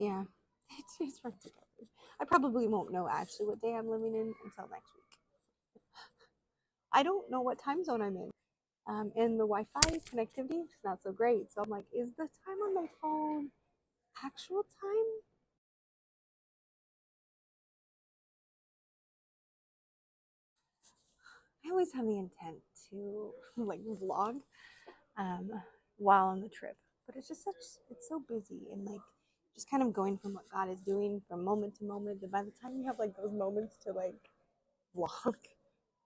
Yeah, it's hard to cover. I probably won't know actually what day I'm living in until next week. I don't know what time zone I'm in. And the Wi-Fi connectivity is not so great. So I'm like, is the time on my phone actual time? I always have the intent to like vlog um, while on the trip, but it's just it's so busy and like just kind of going from what God is doing from moment to moment. And by the time you have like those moments to like vlog,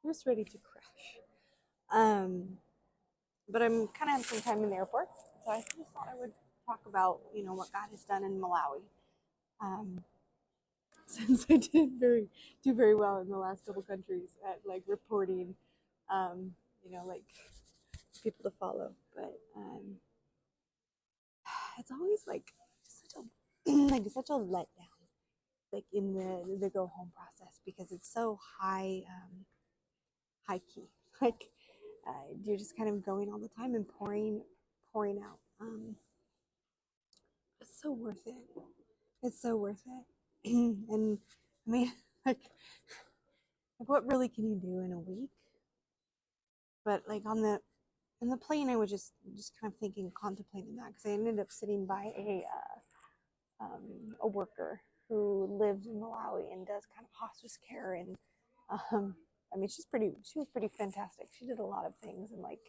you're just ready to crash. Um, but I'm kind of having some time in the airport, so I just thought I would talk about what God has done in Malawi. Um, since I didn't do very well in the last couple countries at like reporting, um, like people to follow. But it's always like such a like such a letdown, like in the go home process because it's so high key. Like you're just kind of going all the time and pouring out. It's so worth it. It's so worth it. And I mean, like, like what really can you do in a week? But like on the plane, I was just kind of thinking, contemplating that because I ended up sitting by a worker who lives in Malawi and does kind of hospice care and I mean she was pretty fantastic. She did a lot of things and like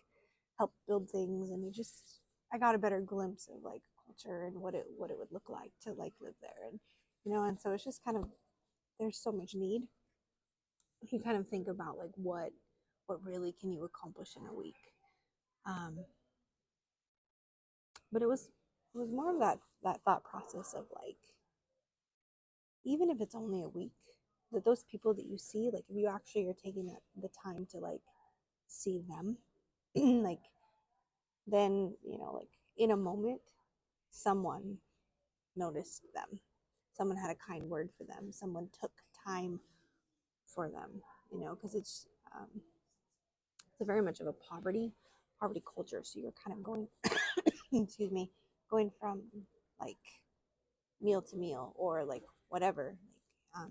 helped build things and I got a better glimpse of like culture and what it would look like to like live there and and so it's just kind of there's so much need. You kind of think about like what really can you accomplish in a week. Um, but it was more of that thought process of like even if it's only a week that those people that you see like if you actually are taking the time to like see them like then like in a moment someone noticed them, someone had a kind word for them, someone took time for them, because it's a very much of a poverty culture, so you're kind of going excuse me, going from like meal to meal or like whatever, like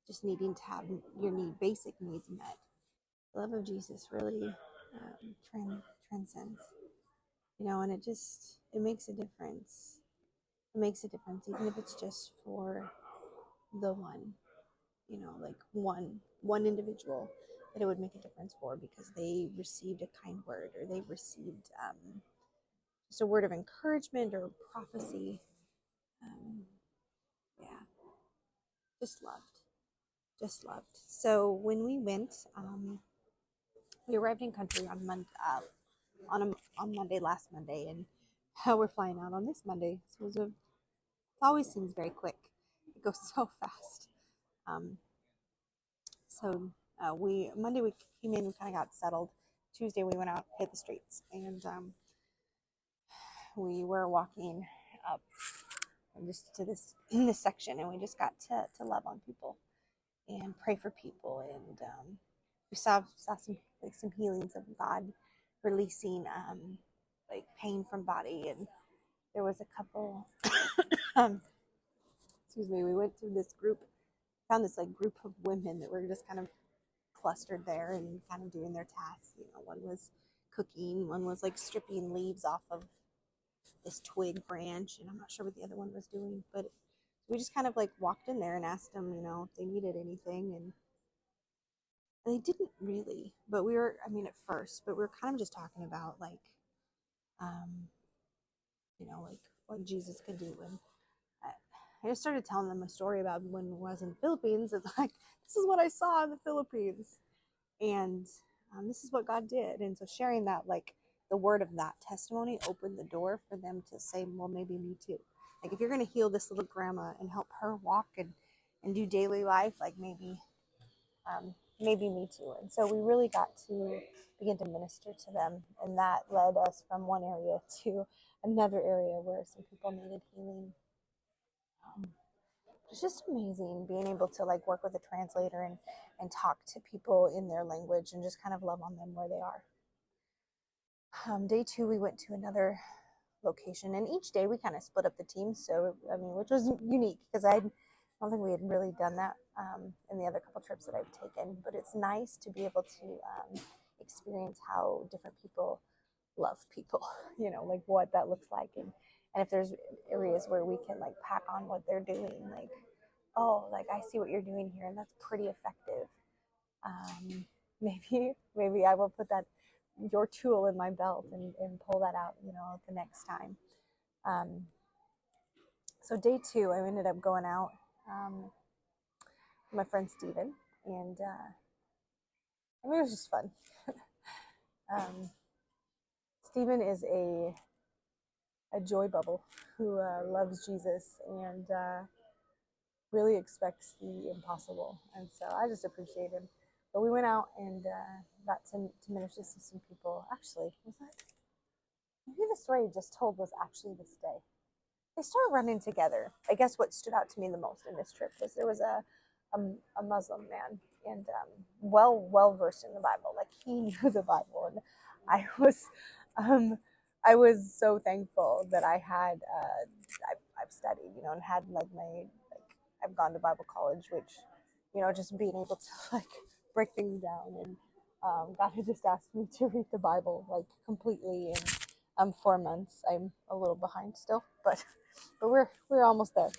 just needing to have your basic needs met. The love of Jesus really transcends, and it makes a difference. It makes a difference, even if it's just for the one, like one individual that it would make a difference for because they received a kind word or they received just a word of encouragement or prophecy. Um, yeah, just loved, just loved. So when we went, we arrived in country on on Monday, last Monday, and we're flying out on this Monday. So it always seems very quick. It goes so fast. Um, so we Monday we came in, we kind of got settled. Tuesday we went out, hit the streets, and we were walking up just to this section, and we just got to love on people and pray for people, and we saw some like some healings of God releasing like pain from body, and there was a couple. um, excuse me. We went to this group, found this like group of women that were just kind of clustered there and kind of doing their tasks. One was cooking, one was like stripping leaves off of this twig branch, and I'm not sure what the other one was doing, but we just kind of like walked in there and asked them, if they needed anything, and they didn't really, but I mean, at first, but we were kind of just talking about like, um, like what Jesus could do. And I just started telling them a story about when I was in the Philippines. It's like, this is what I saw in the Philippines. And this is what God did. And so sharing that, like the word of that testimony opened the door for them to say, well, maybe me too. Like if you're going to heal this little grandma and help her walk and do daily life, like maybe me too. And so we really got to begin to minister to them. And that led us from one area to another area where some people needed healing. Um, it's just amazing being able to like work with a translator and talk to people in their language and just kind of love on them where they are. Day two, we went to another location. And each day we kind of split up the teams. So, I mean, which was unique because I don't think we had really done that in the other couple trips that I've taken. But it's nice to be able to experience how different people love people, like what that looks like. And if there's areas where we can like pack on what they're doing, like, oh, like I see what you're doing here and that's pretty effective. Maybe I will put that your tool in my belt and pull that out, the next time. Um, so day 2, I ended up going out with my friend Steven, and I mean, it was just fun. Steven is a joy bubble who loves Jesus and really expects the impossible. And so I just appreciate him. But we went out and got to minister to some people. Actually, was that maybe the story I just told was actually this day? They started running together. I guess what stood out to me the most in this trip was there was a Muslim man and well versed in the Bible. Like he knew the Bible, and I was I was so thankful that I had I've studied, and had like I've gone to Bible college, which just being able to like break things down, and God had just asked me to read the Bible like completely in 4 months. I'm a little behind still, but we're almost there.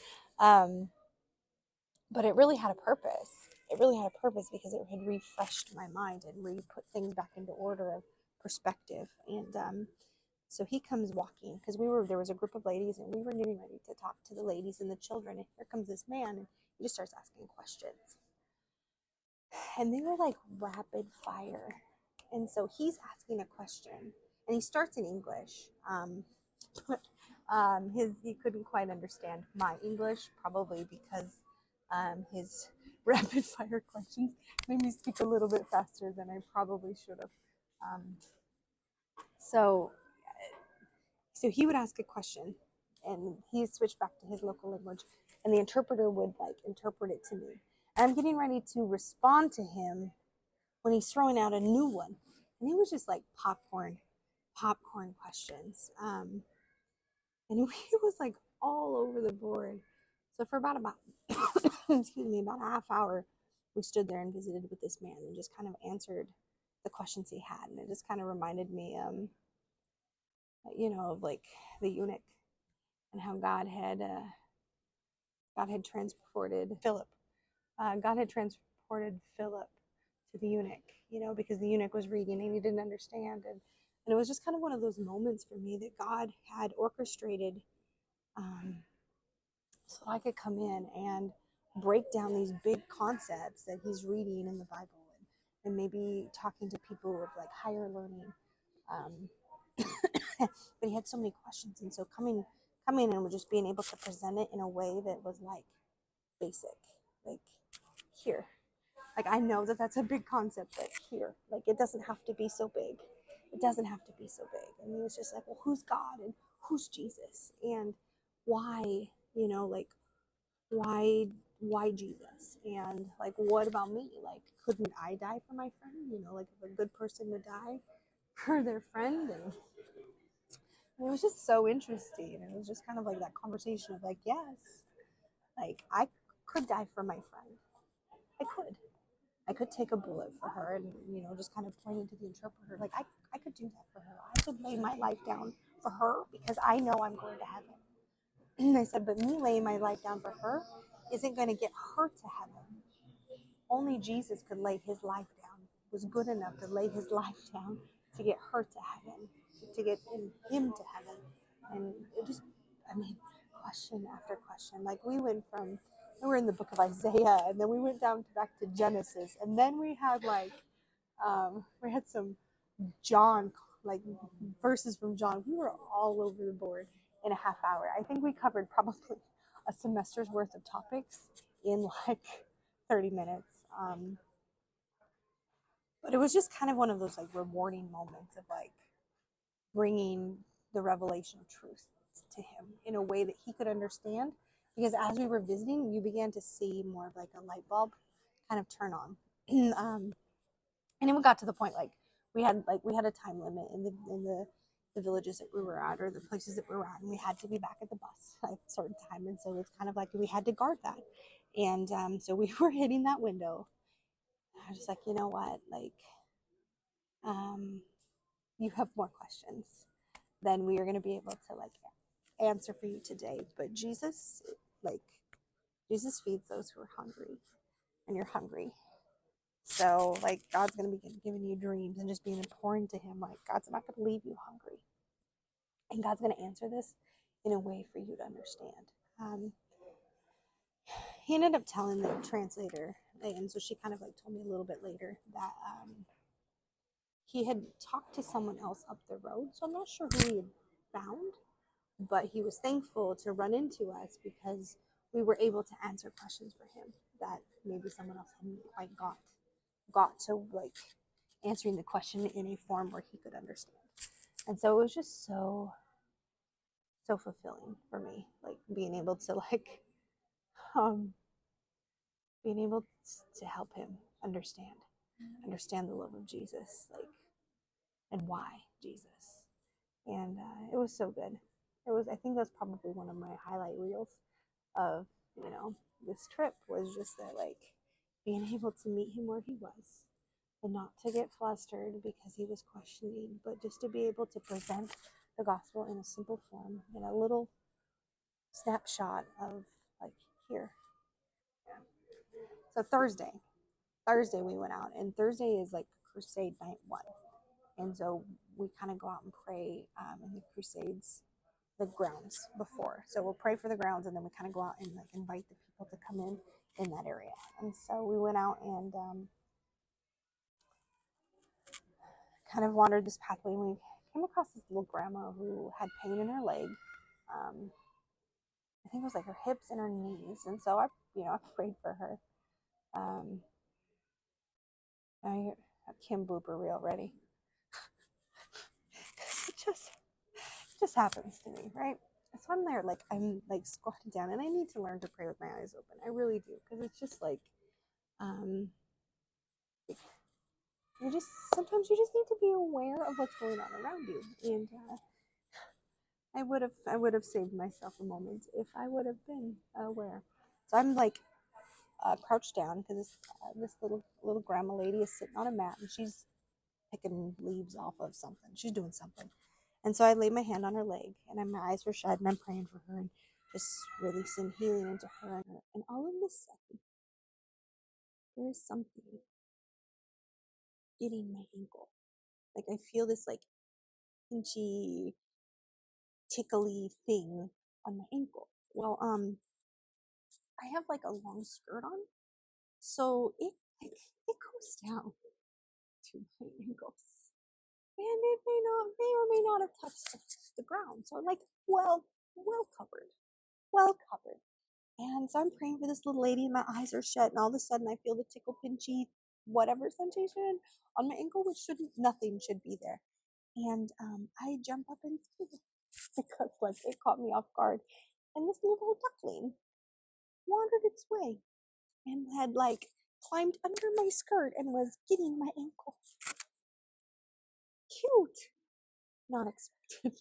But it really had a purpose. It really had a purpose because it had refreshed my mind and put things back into order of perspective. And so he comes walking because there was a group of ladies and we were getting ready to talk to the ladies and the children. And here comes this man and he just starts asking questions. And they were like rapid fire. And so he's asking a question and he starts in English. But he couldn't quite understand my English, probably because his rapid fire questions made me speak a little bit faster than I probably should have. Um, so he would ask a question, and he switched back to his local language, and the interpreter would like interpret it to me. And I'm getting ready to respond to him when he's throwing out a new one, and it was just like popcorn questions. And it was like all over the board. So for about excuse me, about a half hour, we stood there and visited with this man and just kind of answered the questions he had. And it just kind of reminded me, of like the eunuch and how God had transported Philip. God had transported Philip to the eunuch, because the eunuch was reading and he didn't understand. And it was just kind of one of those moments for me that God had orchestrated so I could come in and break down these big concepts that he's reading in the Bible, and maybe talking to people of like higher learning. But he had so many questions, and so coming in and just being able to present it in a way that was like basic, like here. Like I know that that's a big concept, but here, like it doesn't have to be so big. It doesn't have to be so big. And he was just like, well, who's God and who's Jesus and why, like why Jesus? And like, what about me? Like, couldn't I die for my friend? Like if a good person would die for their friend. And it was just so interesting. And it was just kind of like that conversation of like, yes, like I could die for my friend. I could take a bullet for her and, just kind of pointing to the interpreter. Like I could do that for her. I could lay my life down for her because I know I'm going to heaven. And I said, but me laying my life down for her isn't going to get her to heaven. Only Jesus could lay his life down, was good enough to lay his life down to get her to heaven, to get him to heaven. And it just, question after question. Like we were in the book of Isaiah, and then we went down back to Genesis, and then we had we had some John, like verses from John. We were all over the board in a half hour. I think we covered probably a semester's worth of topics in like 30 minutes. But it was just kind of one of those like rewarding moments of like bringing the revelation of truth to him in a way that he could understand. Because as we were visiting, you began to see more of like a light bulb kind of turn on. And it got to the point like we had a time limit in the the villages that we were at or the places that we were at, and we had to be back at the bus at a certain time. And so it's kind of like we had to guard that. And so we were hitting that window. I was just like, you know what? Like, um, you have more questions than we are going to be able to like answer for you today. But Jesus, like, Jesus feeds those who are hungry, and you're hungry. So, like, God's going to be giving you dreams and just being pouring to Him. Like, God's not going to leave you hungry. And God's going to answer this in a way for you to understand. Um, he ended up telling the translator, and so she kind of like told me a little bit later that he had talked to someone else up the road. So I'm not sure who he had found, but he was thankful to run into us because we were able to answer questions for him that maybe someone else hadn't quite got to, like, answering the question in a form where he could understand. And so it was just so fulfilling for me, like being able to um being able to help him understand the love of Jesus, like, and why Jesus. And it was so good. It was, I think that's probably one of my highlight reels of, this trip, was just that, like, being able to meet him where he was and not to get flustered because he was questioning, but just to be able to present the gospel in a simple form, in a little snapshot of, like, here. So Thursday we went out, and Thursday is like crusade night one. And so we kind of go out and pray in the crusades, the grounds before. So we'll pray for the grounds, and then we kind of go out and like invite the people to come in that area. And so we went out and kind of wandered this pathway, and we came across this little grandma who had pain in her leg. Um, I think it was like her hips and her knees. And so I prayed for her. Um, I have Kim blooper reel ready. it just happens to me, right? So I'm there, like, I'm like squatted down, and I need to learn to pray with my eyes open. I really do, because it's just like, um, you just sometimes you just need to be aware of what's going on around you. And I would have saved myself a moment if I would have been aware. So I'm like crouched down because this little grandma lady is sitting on a mat, and she's picking leaves off of something. She's doing something. And so I laid my hand on her leg, and my eyes were shut, and I'm praying for her and just releasing healing into her. And all of a sudden, there is something getting my ankle. Like, I feel this like pinchy, tickly thing on my ankle. Well, I have like a long skirt on, so it goes down to my ankles, and it may or may not have touched the ground. So like, well covered, well covered. And so I'm praying for this little lady, and my eyes are shut, and all of a sudden I feel the tickle, pinchy, whatever sensation on my ankle, which nothing should be there. And I jump up and because like it caught me off guard, and this little duckling wandered its way and had like climbed under my skirt and was getting my ankle. Cute, not expected.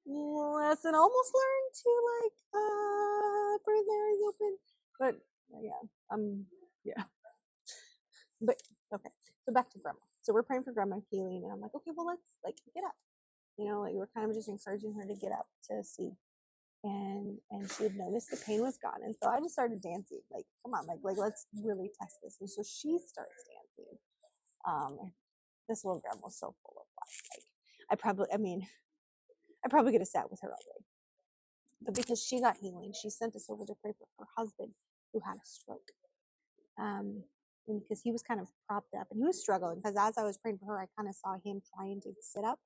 Lesson almost learned to like breathe their eyes open, but yeah, yeah. But okay, so back to grandma. So we're praying for grandma healing, and I'm like, okay, well, let's like get up. Like we're kind of just encouraging her to get up to see. And she had noticed the pain was gone, and so I just started dancing. Like, come on, like let's really test this. And so she starts dancing. This little grandma was so full of life. Like, I probably could have sat with her all day, but because she got healing, she sent us over to pray for her husband who had a stroke. And because he was kind of propped up and he was struggling, because as I was praying for her, I kind of saw him trying to sit up,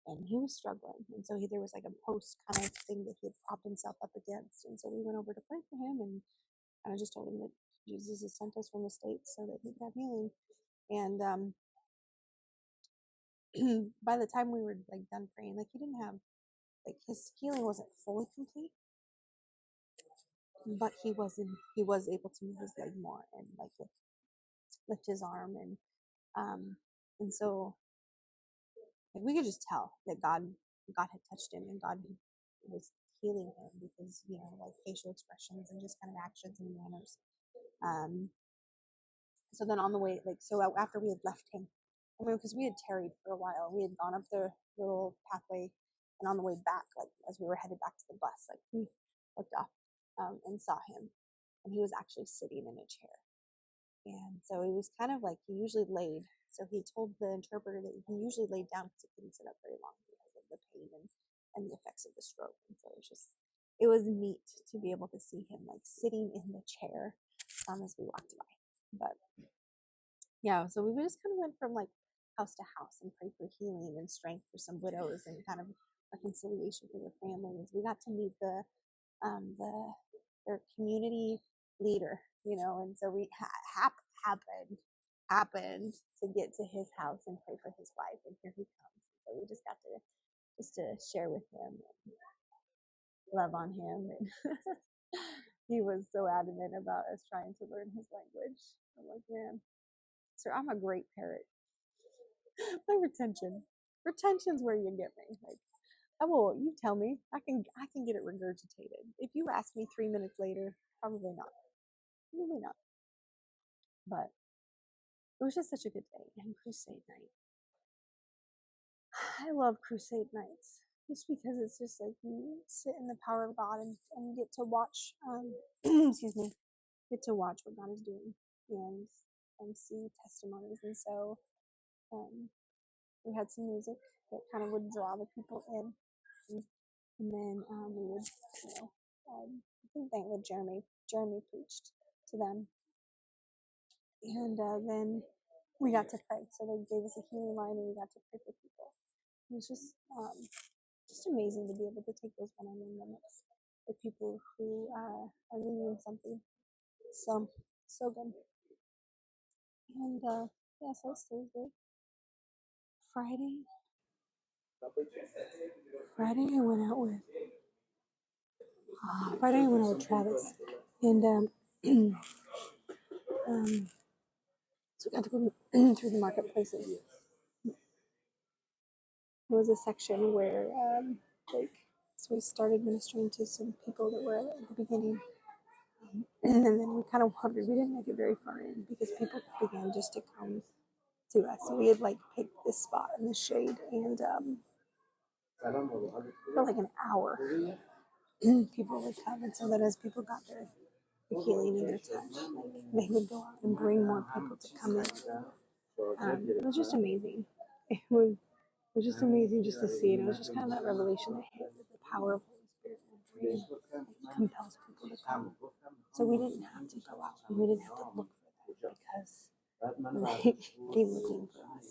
and he was struggling. And so there was like a post kind of thing that he had propped himself up against. And so we went over to pray for him, and kind of just told him that Jesus has sent us from the States so that he could have healing. And by the time we were like done praying, like, he didn't have, like, his healing wasn't fully complete, but he was able to move his leg more and like lift his arm. And so like we could just tell that God had touched him, and God was healing him because, like facial expressions and just kind of actions and manners. Um, so then on the way, after we had left him, because we had tarried for a while, we had gone up the little pathway, and on the way back, like as we were headed back to the bus, like we looked up and saw him, and he was actually sitting in a chair. And so he was kind of like, he usually laid. So he told the interpreter that he usually laid down because he couldn't sit up very long because of the pain and the effects of the stroke. And so it was neat to be able to see him like sitting in the chair as we walked by. But yeah, so we just kind of went from like house to house and prayed for healing and strength for some widows and kind of reconciliation for their families. We got to meet their community leader, and so we happened to get to his house and pray for his wife, and here he comes. So we just got to share with him and love on him, and he was so adamant about us trying to learn his language. I'm like, man, sir, I'm a great parrot. My retention's where you get me. Like, you tell me, I can get it regurgitated. If you ask me 3 minutes later, probably not. But it was just such a good day. And crusade night, I love crusade nights just because it's just like you sit in the power of God and get to watch excuse me, get to watch what God is doing and see testimonies. And so we had some music that kind of would draw the people in, and then we would, I think that what Jeremy preached to them, and then we got to pray. So they gave us a healing line, and we got to pray for people. It was just amazing to be able to take those one-on-one moments with people who are needing something. So good. And yeah, so it's Thursday. Friday I went out with Travis, and so we got to go through the marketplaces. There was a section where so we started ministering to some people that were at the beginning, and then we kind of wandered. We didn't make it very far in because people began just to come to us. So we had like picked this spot in the shade, and for like an hour, people would come, and so that as people got their healing and their touch, like they would go out and bring more people to come in. It was just amazing. It was just amazing just to see, and it was just kind of that revelation that hit the power of Holy Spirit compels people to come. So we didn't have to go out and we didn't have to look for them because they came looking for us.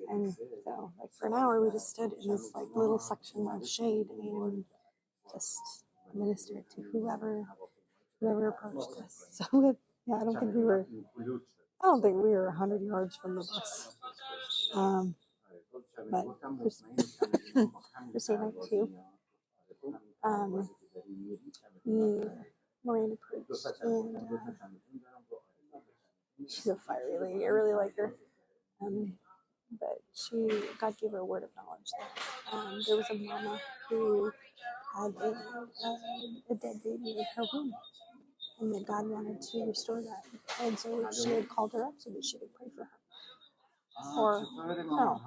And so, like for an hour, we just stood in this like little section of shade and just ministered to whoever approached us. So yeah, I don't think we were 100 yards from the bus. But Crusade Night 2, Miranda preached, and she's a fiery lady. I really like her. But God gave her a word of knowledge that there was a mama who had a dead baby in her womb, and that God wanted to restore that. And so she had called her up so that she could pray for her. Or, no,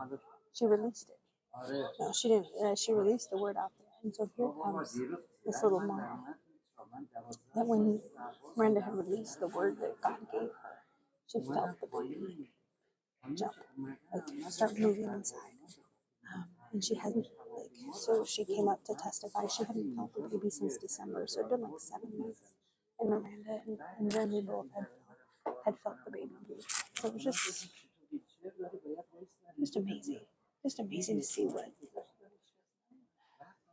she released it. No, she didn't. She released the word out there. And so here comes this little mama. That when Miranda had released the word that God gave her, she felt the baby jump, like start moving inside. And she hadn't, so she came up to testify. She hadn't felt the baby since December, so it'd been like 7 months. And Miranda and Jeremy both had felt the baby move. So it was just amazing. Just amazing to see what,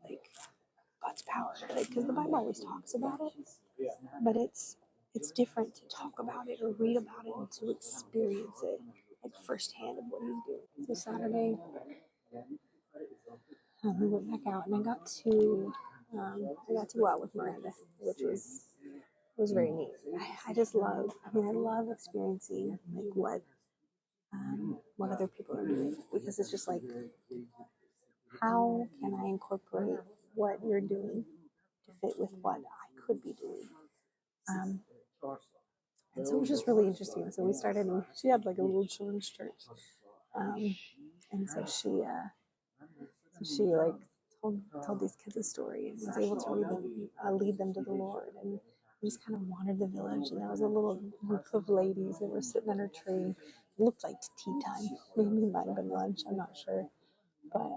like, God's power, because the Bible always talks about it, but it's different to talk about it or read about it and to experience it like firsthand of what He's doing. So Saturday, we went back out, and I got to go out with Miranda, which was very neat. I just love. I love experiencing like what what other people are doing, because it's just like, how can I incorporate what you're doing to fit with what I could be doing? Um, and so it was just really interesting. So we started, and she had like a little children's church, and so she like told these kids a story and was able to lead them to the Lord. And we just kind of wandered the village, and there was a little group of ladies that were sitting under a tree. It looked like tea time. Maybe it might have been lunch. I'm not sure, but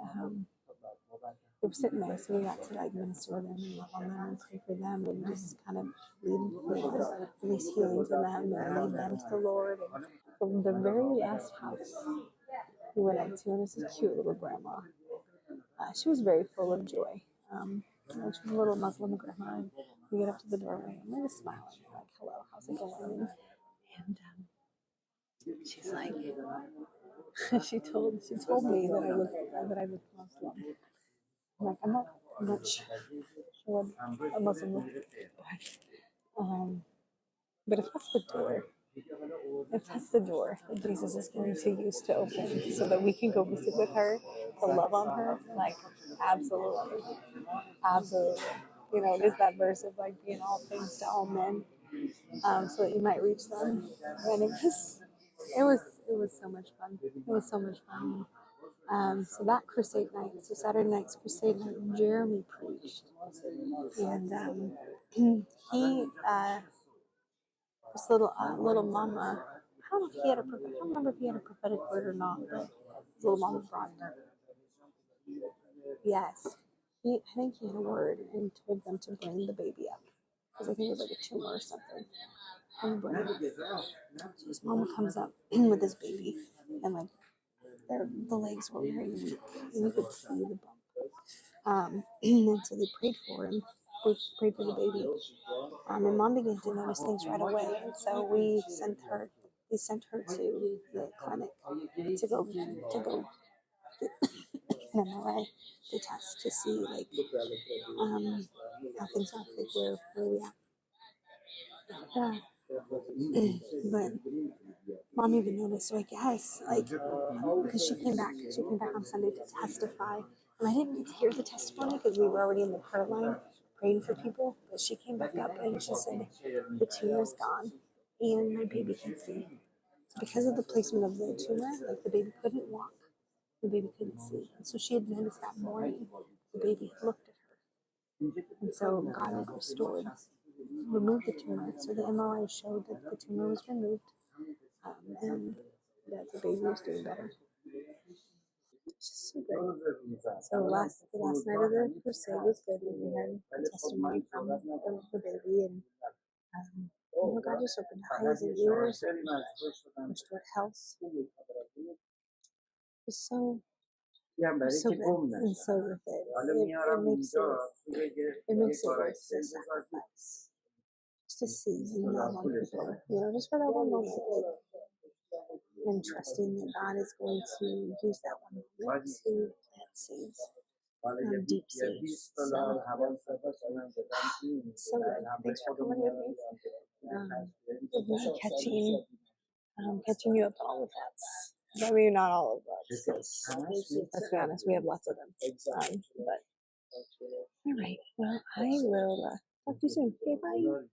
we were sitting there, so we got to like minister to them and love on them and pray for them and just kind of release healing to them and lead them to the Lord. And from the very last house we went into, and this is a cute little grandma. She was very full of joy. She was a little Muslim grandma, and we get up to the doorway, and we're just smiling, like, "Hello, how's it going?" And she's like, she told me that I looked Muslim. I'm like, I'm not sure what a Muslim looks like, but if that's the door that Jesus is going to use to open, so that we can go visit with her, to love on her, like, absolutely. Absolutely. It is that verse of like being all things to all men, so that you might reach them. And it was so much fun. It was so much fun. So that crusade night, so Saturday night's crusade night, Jeremy preached, and he this little mama. I don't know if he had a I don't remember if he had a prophetic word or not, but his little mama brought it. Yes. I think he had a word and told them to bring the baby up, because I think it was like a tumor or something. And bring it. So his mama comes up with this baby, and like the legs were very weak, and you could see the bump. And so they prayed for him. We prayed for the baby. And mom began to notice things right away, and so we sent her. We sent her to the clinic to go get an MRI to test to see like how things are, like where we at. Yeah. But mom even noticed, so I guess, like, because she came back on Sunday to testify, and I didn't get to hear the testimony because we were already in the prayer line praying for people. But she came back up and she said, the tumor's gone, and my baby can see. So because of the placement of the tumor, like the baby couldn't walk, the baby couldn't see, and so she had noticed that morning the baby had looked at her, and so God had removed the tumor. So the MRI showed that the tumor was removed, and that the baby was doing better. It's just so good. So the last night of the crusade was good, and we had a testimony from the baby, and God just opened eyes and ears, and restored health. It's so good and so worth it. It makes it worth the sacrifice. Just to see and love on people, just for that one moment, like, and trusting that God is going to use that one moment to plant seeds, deep seeds. So good. Thanks for coming with me. Catching you up on all the thoughts. I mean, not all of thoughts, because let's be honest, we have lots of them. But all right, well, I will talk to you soon. Okay, bye.